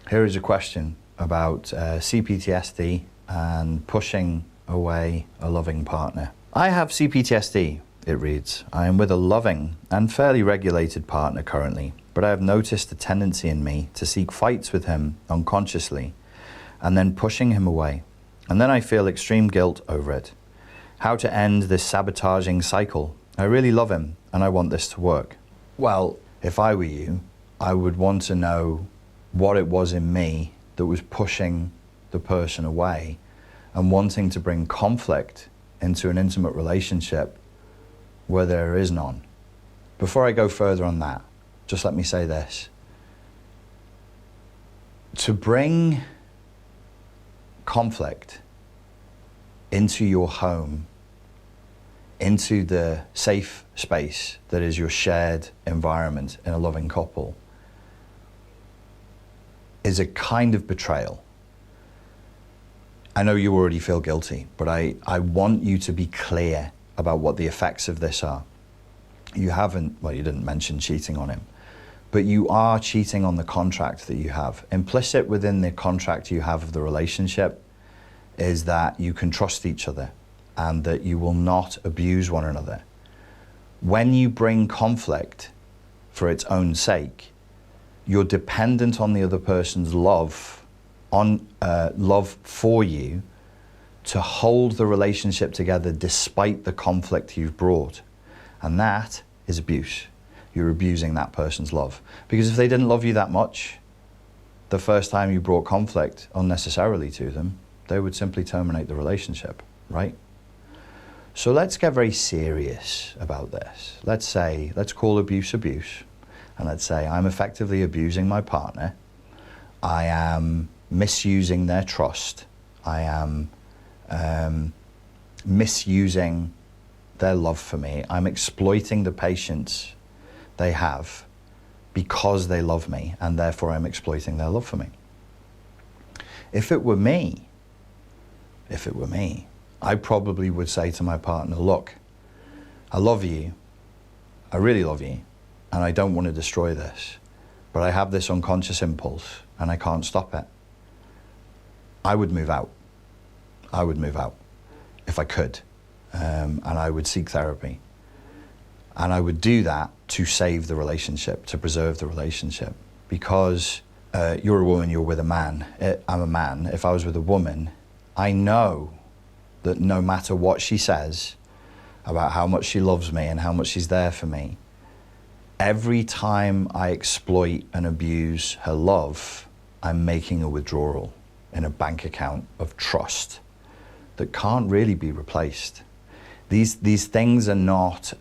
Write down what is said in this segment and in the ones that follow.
Here is a question about CPTSD and pushing away a loving partner. I have CPTSD, it reads. I am with a loving and fairly regulated partner currently, but I have noticed a tendency in me to seek fights with him unconsciously and then pushing him away. And then I feel extreme guilt over it. How to end this sabotaging cycle? I really love him and I want this to work. Well, if I were you, I would want to know what it was in me that was pushing the person away and wanting to bring conflict into an intimate relationship where there is none. Before I go further on that, just let me say this. To bring conflict into your home, into the safe space that is your shared environment in a loving couple, is a kind of betrayal. I know you already feel guilty, but I want you to be clear about what the effects of this are. You haven't, well, you didn't mention cheating on him, but you are cheating on the contract that you have. Implicit within the contract you have of the relationship is that you can trust each other and that you will not abuse one another. When you bring conflict for its own sake, you're dependent on the other person's love for you to hold the relationship together despite the conflict you've brought. And that is abuse. You're abusing that person's love. Because if they didn't love you that much, the first time you brought conflict unnecessarily to them, they would simply terminate the relationship, right? So let's get very serious about this. Let's call abuse abuse. And let's say I'm effectively abusing my partner. I am misusing their trust. I am misusing their love for me. I'm exploiting the patience they have because they love me, and therefore I'm exploiting their love for me. If it were me, I probably would say to my partner, look, I love you, I really love you, and I don't want to destroy this, but I have this unconscious impulse and I can't stop it. I would move out. I would move out if I could, and I would seek therapy. And I would do that to save the relationship, to preserve the relationship. Because you're a woman, you're with a man. I'm a man. If I was with a woman, I know that no matter what she says about how much she loves me and how much she's there for me, every time I exploit and abuse her love, I'm making a withdrawal in a bank account of trust that can't really be replaced. These things are not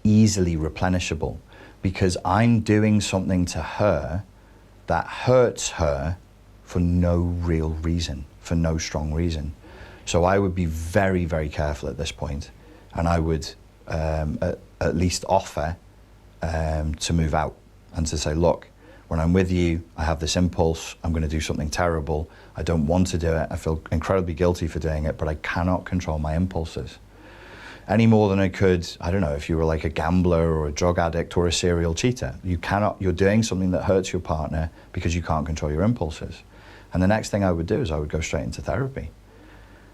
easily replenishable, because I'm doing something to her that hurts her for no real reason, for no strong reason. So I would be very, very careful at this point, and I would at least offer to move out and to say, look, when I'm with you, I have this impulse, I'm going to do something terrible, I don't want to do it, I feel incredibly guilty for doing it, but I cannot control my impulses. Any more than I could, I don't know, if you were like a gambler or a drug addict or a serial cheater. You're doing something that hurts your partner because you can't control your impulses. And the next thing I would do is I would go straight into therapy.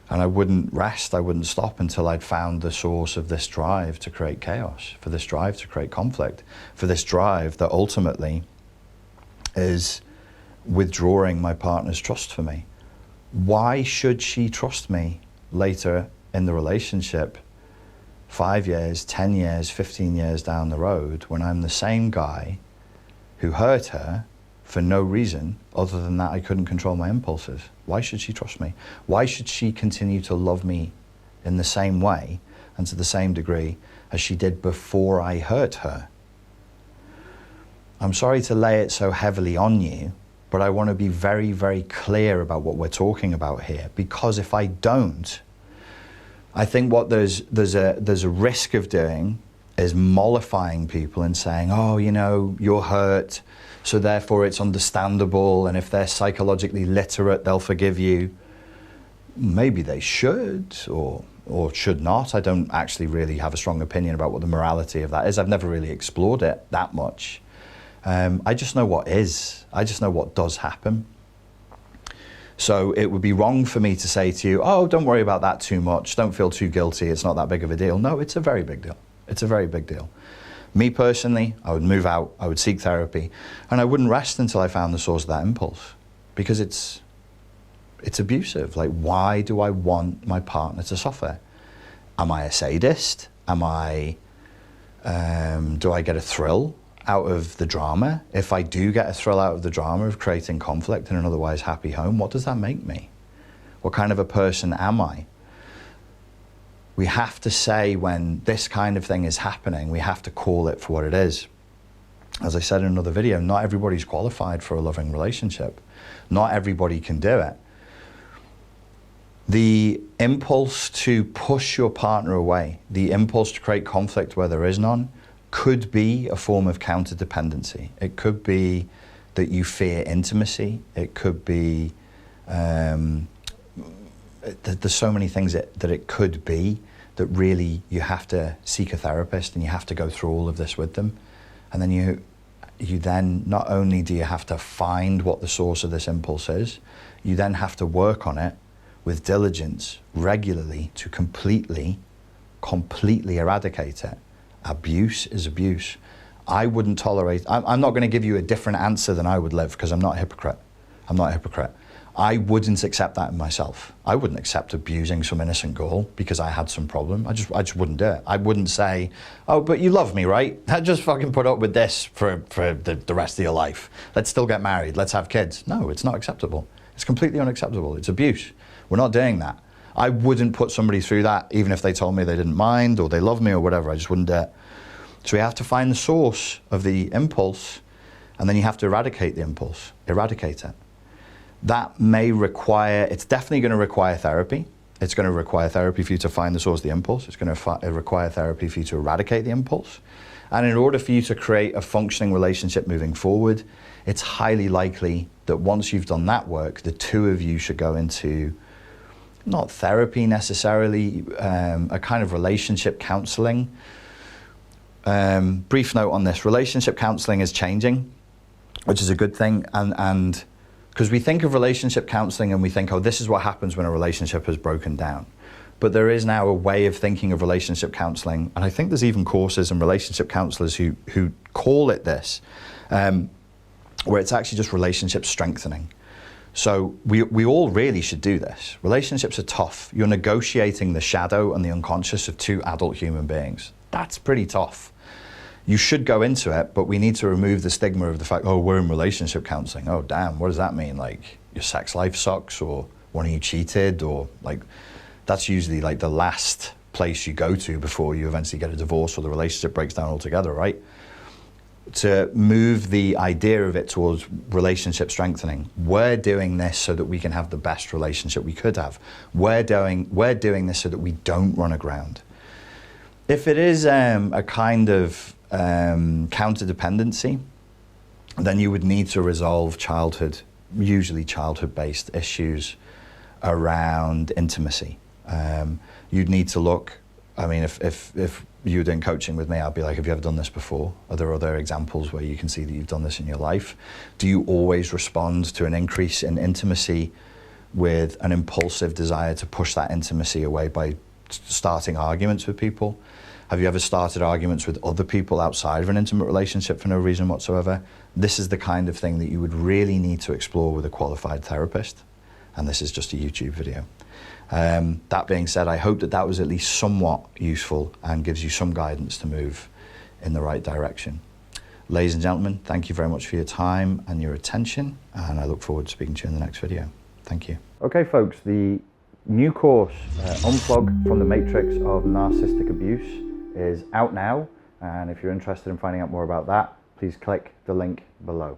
And I wouldn't rest, I wouldn't stop until I'd found the source of this drive to create chaos, for this drive to create conflict, for this drive that ultimately is withdrawing my partner's trust for me. Why should she trust me later in the relationship, 5 years, 10 years, 15 years down the road, when I'm the same guy who hurt her for no reason other than that I couldn't control my impulses? Why should she trust me? Why should she continue to love me in the same way and to the same degree as she did before I hurt her? I'm sorry to lay it so heavily on you, but I want to be very, very clear about what we're talking about here, because if I don't, I think what there's a risk of doing is mollifying people and saying, oh, you know, you're hurt, so therefore it's understandable, and if they're psychologically literate, they'll forgive you. Maybe they should, or should not. I don't actually really have a strong opinion about what the morality of that is. I've never really explored it that much. I just know what is. I just know what does happen. So it would be wrong for me to say to you, oh, don't worry about that too much. Don't feel too guilty. It's not that big of a deal. No, it's a very big deal. It's a very big deal. Me personally, I would move out, I would seek therapy, and I wouldn't rest until I found the source of that impulse, because it's abusive. Like, why do I want my partner to suffer? Am I a sadist? Do I get a thrill out of the drama? If I do get a thrill out of the drama of creating conflict in an otherwise happy home, what does that make me? What kind of a person am I? We have to say, when this kind of thing is happening, we have to call it for what it is. As I said in another video, not everybody's qualified for a loving relationship. Not everybody can do it. The impulse to push your partner away, the impulse to create conflict where there is none, could be a form of counterdependency. It could be that you fear intimacy. It could be, there's so many things that it could be, that really you have to seek a therapist and you have to go through all of this with them. And then you then, not only do you have to find what the source of this impulse is, you then have to work on it with diligence regularly to completely eradicate it. Abuse is abuse. I wouldn't tolerate, I'm not going to give you a different answer than I would live, because I'm not a hypocrite. I'm not a hypocrite. I wouldn't accept that in myself. I wouldn't accept abusing some innocent girl because I had some problem. I just wouldn't do it. I wouldn't say, oh, but you love me, right? Just fucking put up with this for the rest of your life. Let's still get married. Let's have kids. No, it's not acceptable. It's completely unacceptable. It's abuse. We're not doing that. I wouldn't put somebody through that, even if they told me they didn't mind or they love me or whatever. I just wouldn't do it. So we have to find the source of the impulse, and then you have to eradicate the impulse. Eradicate it. That may require, it's definitely going to require therapy. It's going to require therapy for you to find the source of the impulse. It's going to require therapy for you to eradicate the impulse. And in order for you to create a functioning relationship moving forward, it's highly likely that once you've done that work, the two of you should go into, not therapy necessarily, a kind of relationship counseling. Brief note on this, relationship counseling is changing, which is a good thing. And because we think of relationship counseling and we think, oh, this is what happens when a relationship has broken down. But there is now a way of thinking of relationship counseling, and I think there's even courses and relationship counselors who call it this, where it's actually just relationship strengthening. So we all really should do this. Relationships are tough. You're negotiating the shadow and the unconscious of two adult human beings. That's pretty tough. You should go into it, but we need to remove the stigma of the fact, oh, we're in relationship counseling. Oh, damn, what does that mean? Like, your sex life sucks, or one of you cheated, or like, that's usually like the last place you go to before you eventually get a divorce or the relationship breaks down altogether, right? To move the idea of it towards relationship strengthening. We're doing this so that we can have the best relationship we could have. We're doing this so that we don't run aground. If it is a kind of counterdependency, then you would need to resolve childhood, usually childhood-based issues around intimacy. You'd need to look, I mean, if you were doing coaching with me, I'd be like, have you ever done this before? Are there other examples where you can see that you've done this in your life? Do you always respond to an increase in intimacy with an impulsive desire to push that intimacy away by starting arguments with people? Have you ever started arguments with other people outside of an intimate relationship for no reason whatsoever? This is the kind of thing that you would really need to explore with a qualified therapist. And this is just a YouTube video. That being said, I hope that was at least somewhat useful and gives you some guidance to move in the right direction. Ladies and gentlemen, thank you very much for your time and your attention, and I look forward to speaking to you in the next video. Thank you. Okay, folks, the new course, Unplug from the Matrix of Narcissistic Abuse, is out now, and if you're interested in finding out more about that, please click the link below.